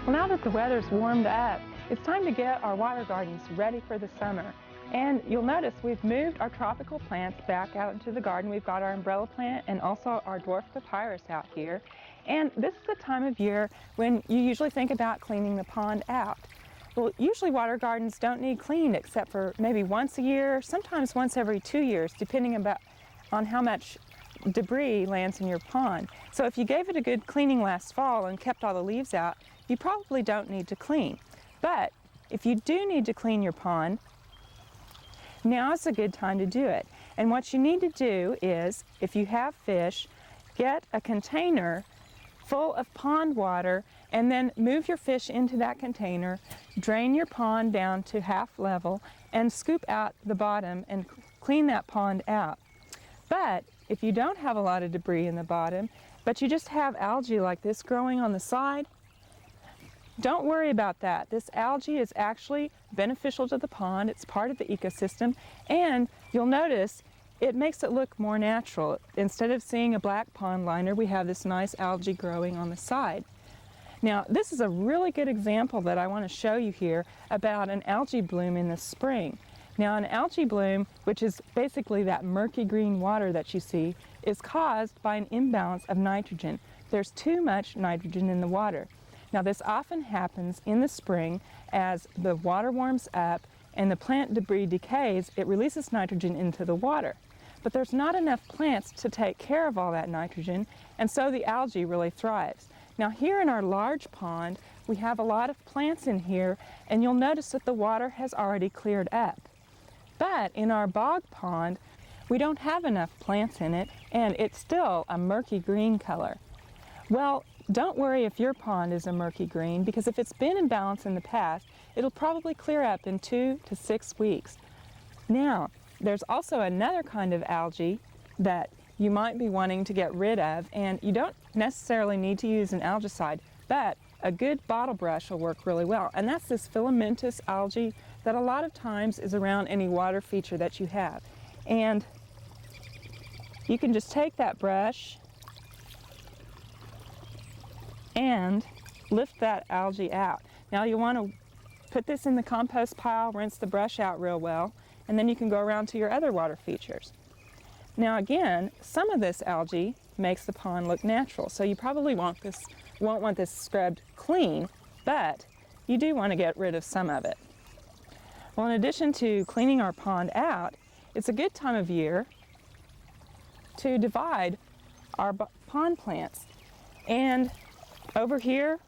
Well, now that the weather's warmed up, it's time to get our water gardens ready for the summer. And you'll notice we've moved our tropical plants back out into the garden. We've got our umbrella plant and also our dwarf papyrus out here. And this is the time of year when you usually think about cleaning the pond out. Well, usually water gardens don't need cleaned except for maybe once a year, sometimes once every 2 years, depending on how much debris lands in your pond. So if you gave it a good cleaning last fall and kept all the leaves out, you probably don't need to clean. But if you do need to clean your pond, now is a good time to do it. And what you need to do is, if you have fish, get a container full of pond water and then move your fish into that container, drain your pond down to half level, and scoop out the bottom and clean that pond out. But if you don't have a lot of debris in the bottom, but you just have algae like this growing on the side, don't worry about that. This algae is actually beneficial to the pond. It's part of the ecosystem, and you'll notice it makes it look more natural. Instead of seeing a black pond liner, we have this nice algae growing on the side. Now, this is a really good example that I want to show you here about an algae bloom in the spring. Now, an algae bloom, which is basically that murky green water that you see, is caused by an imbalance of nitrogen. There's too much nitrogen in the water. Now, this often happens in the spring as the water warms up and the plant debris decays. It releases nitrogen into the water. But there's not enough plants to take care of all that nitrogen, and so the algae really thrives. Now, here in our large pond, we have a lot of plants in here, and you'll notice that the water has already cleared up. But in our bog pond, we don't have enough plants in it, and it's still a murky green color. Well, don't worry if your pond is a murky green, because if it's been in balance in the past, it'll probably clear up in 2 to 6 weeks. Now, there's also another kind of algae that you might be wanting to get rid of, and you don't necessarily need to use an algicide, but a good bottle brush will work really well. And that's this filamentous algae that a lot of times is around any water feature that you have. And you can just take that brush and lift that algae out. Now you want to put this in the compost pile, rinse the brush out real well, and then you can go around to your other water features. Now again, some of this algae makes the pond look natural, so you probably won't want this scrubbed clean, but you do want to get rid of some of it. Well, in addition to cleaning our pond out, it's a good time of year to divide our pond plants. And over here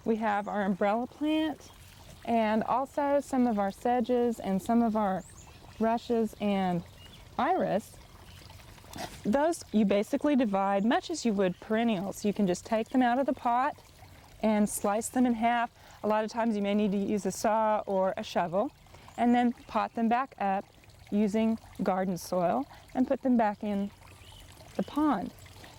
we have our umbrella plant and also some of our sedges and some of our rushes and iris. Those you basically divide much as you would perennials. You can just take them out of the pot and slice them in half. A lot of times you may need to use a saw or a shovel, and then pot them back up using garden soil and put them back in the pond.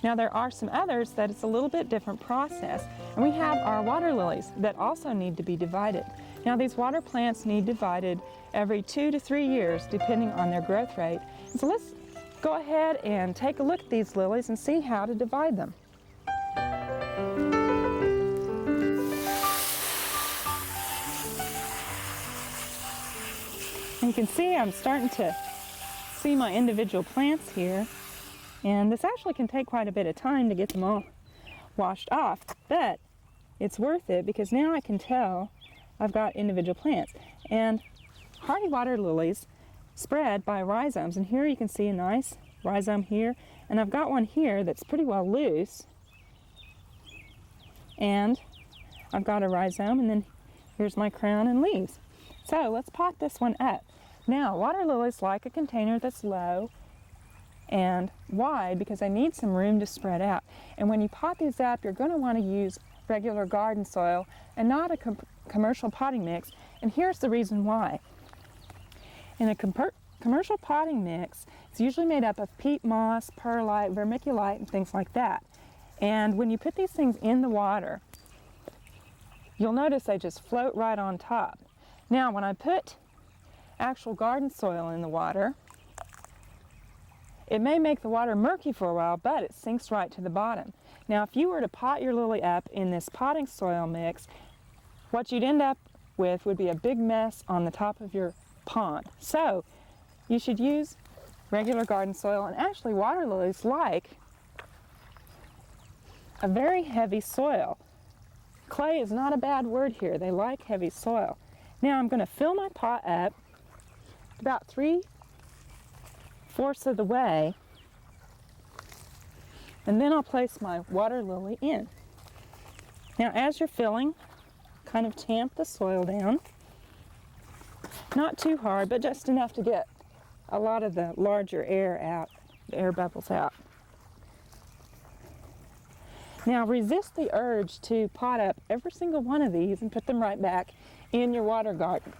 Now there are some others that it's a little bit different process, and we have our water lilies that also need to be divided. Now these water plants need divided every 2 to 3 years depending on their growth rate. So let's go ahead and take a look at these lilies and see how to divide them. And you can see I'm starting to see my individual plants here. And this actually can take quite a bit of time to get them all washed off, but it's worth it because now I can tell I've got individual plants. And hardy water lilies spread by rhizomes, and here you can see a nice rhizome here, and I've got one here that's pretty well loose, and I've got a rhizome, and then here's my crown and leaves. So let's pot this one up. Now, water lilies like a container that's low and wide because I need some room to spread out. And when you pot these up, you're going to want to use regular garden soil and not a commercial potting mix. And here's the reason why. In a commercial potting mix, it's usually made up of peat moss, perlite, vermiculite, and things like that. And when you put these things in the water, you'll notice they just float right on top. Now, when I put actual garden soil in the water, it may make the water murky for a while, but it sinks right to the bottom. Now, if you were to pot your lily up in this potting soil mix, what you'd end up with would be a big mess on the top of your pond. So you should use regular garden soil, and actually water lilies like a very heavy soil. Clay is not a bad word here. They like heavy soil. Now I'm going to fill my pot up about 3/4 of the way, and then I'll place my water lily in. Now as you're filling, kind of tamp the soil down. Not too hard, but just enough to get a lot of the larger air out, the air bubbles out. Now resist the urge to pot up every single one of these and put them right back in your water garden,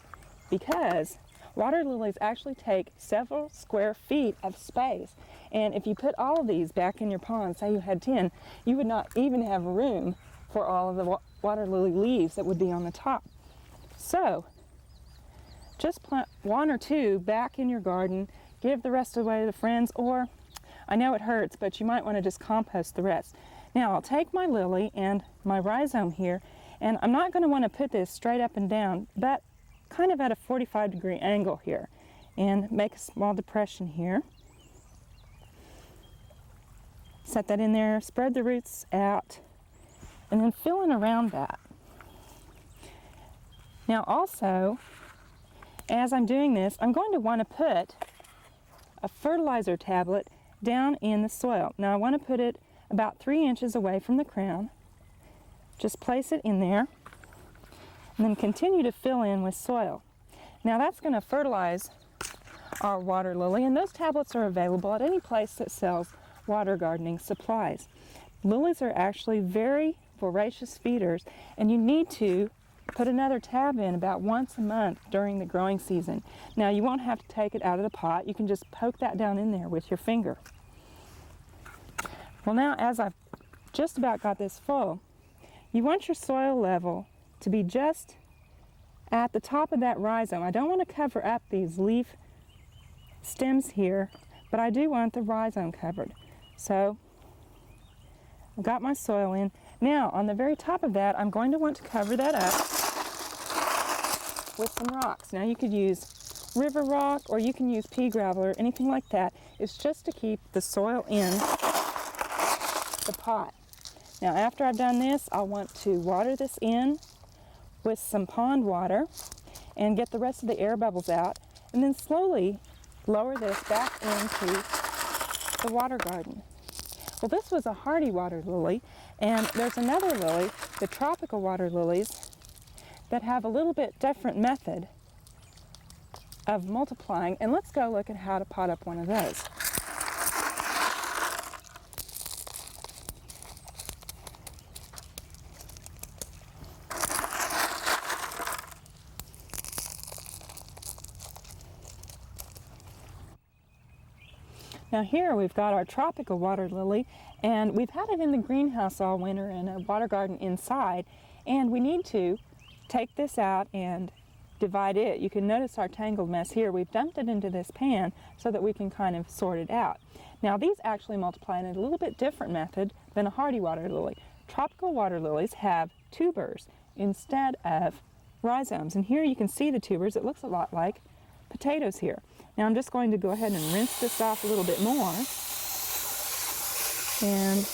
because water lilies actually take several square feet of space. And if you put all of these back in your pond, say you had 10, you would not even have room for all of the water lily leaves that would be on the top. So just plant 1 or 2 back in your garden, give the rest away to friends, or I know it hurts, but you might want to just compost the rest. Now I'll take my lily and my rhizome here, and I'm not going to want to put this straight up and down, but kind of at a 45-degree angle here, and make a small depression here. Set that in there, spread the roots out, and then fill in around that. Now also, as I'm doing this, I'm going to want to put a fertilizer tablet down in the soil. Now I want to put it about 3 inches away from the crown. Just place it in there, and then continue to fill in with soil. Now that's going to fertilize our water lily, and those tablets are available at any place that sells water gardening supplies. Lilies are actually very voracious feeders, and you need to put another tab in about once a month during the growing season. Now you won't have to take it out of the pot. You can just poke that down in there with your finger. Well, now as I've just about got this full, you want your soil level to be just at the top of that rhizome. I don't want to cover up these leaf stems here, but I do want the rhizome covered. So I've got my soil in. Now on the very top of that, I'm going to want to cover that up with some rocks. Now you could use river rock, or you can use pea gravel or anything like that. It's just to keep the soil in the pot. Now after I've done this, I'll want to water this in with some pond water and get the rest of the air bubbles out, and then slowly lower this back into the water garden. Well, this was a hardy water lily, and there's another lily, the tropical water lilies, that have a little bit different method of multiplying, and let's go look at how to pot up one of those. Now here we've got our tropical water lily, and we've had it in the greenhouse all winter in a water garden inside, and we need to take this out and divide it. You can notice our tangled mess here. We've dumped it into this pan so that we can kind of sort it out. Now these actually multiply in a little bit different method than a hardy water lily. Tropical water lilies have tubers instead of rhizomes, and here you can see the tubers. It looks a lot like potatoes here. Now I'm just going to go ahead and rinse this off a little bit more, and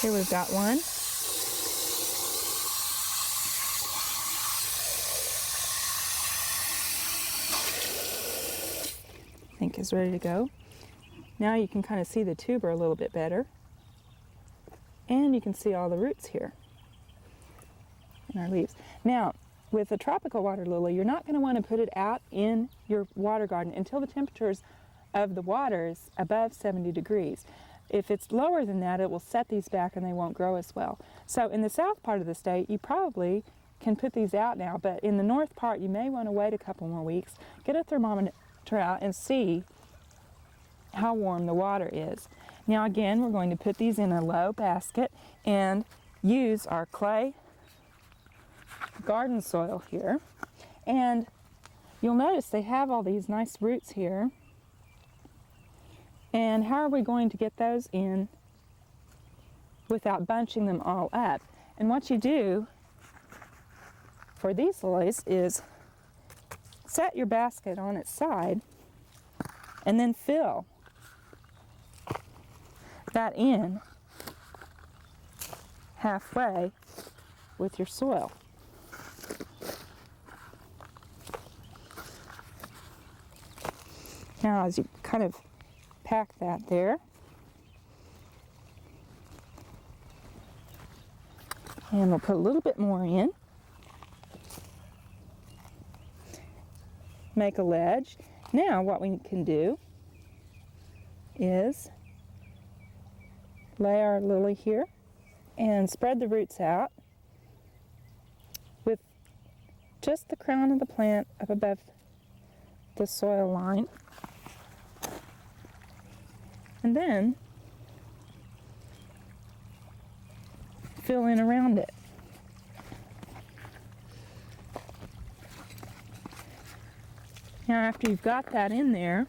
here we've got one. I think is ready to go. Now you can kind of see the tuber a little bit better, and you can see all the roots here in our leaves. Now, with a tropical water lily, you're not going to want to put it out in your water garden until the temperatures of the water is above 70 degrees. If it's lower than that, it will set these back and they won't grow as well. So in the south part of the state, you probably can put these out now, but in the north part, you may want to wait a couple more weeks, get a thermometer out and see how warm the water is. Now again, we're going to put these in a low basket and use our clay garden soil here, and you'll notice they have all these nice roots here And how are we going to get those in without bunching them all up? And what you do for these lilies is set your basket on its side and then fill that in halfway with your soil. Now as you kind of pack that there, and we'll put a little bit more in, make a ledge. Now what we can do is lay our lily here and spread the roots out with just the crown of the plant up above the soil line. And then fill in around it. Now after you've got that in there,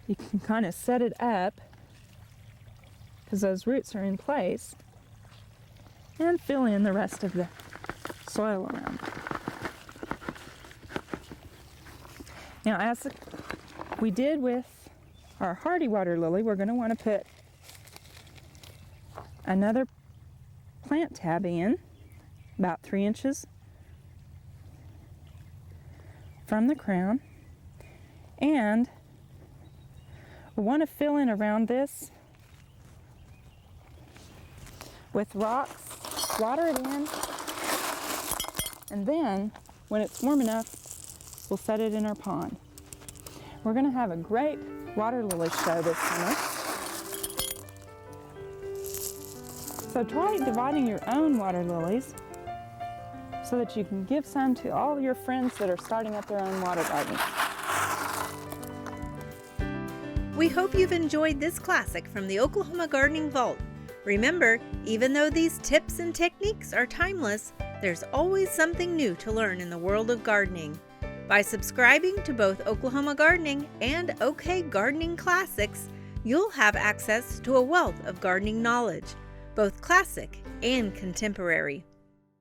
you can kind of set it up because those roots are in place, and fill in the rest of the soil around it. Now as we did with our hardy water lily, we're going to want to put another plant tab in about 3 inches from the crown, and we want to fill in around this with rocks, water it in, and then when it's warm enough, we'll set it in our pond. We're going to have a great water lily show this summer. So try dividing your own water lilies so that you can give some to all your friends that are starting up their own water gardens. We hope you've enjoyed this classic from the Oklahoma Gardening Vault. Remember, even though these tips and techniques are timeless, there's always something new to learn in the world of gardening. By subscribing to both Oklahoma Gardening and OK Gardening Classics, you'll have access to a wealth of gardening knowledge, both classic and contemporary.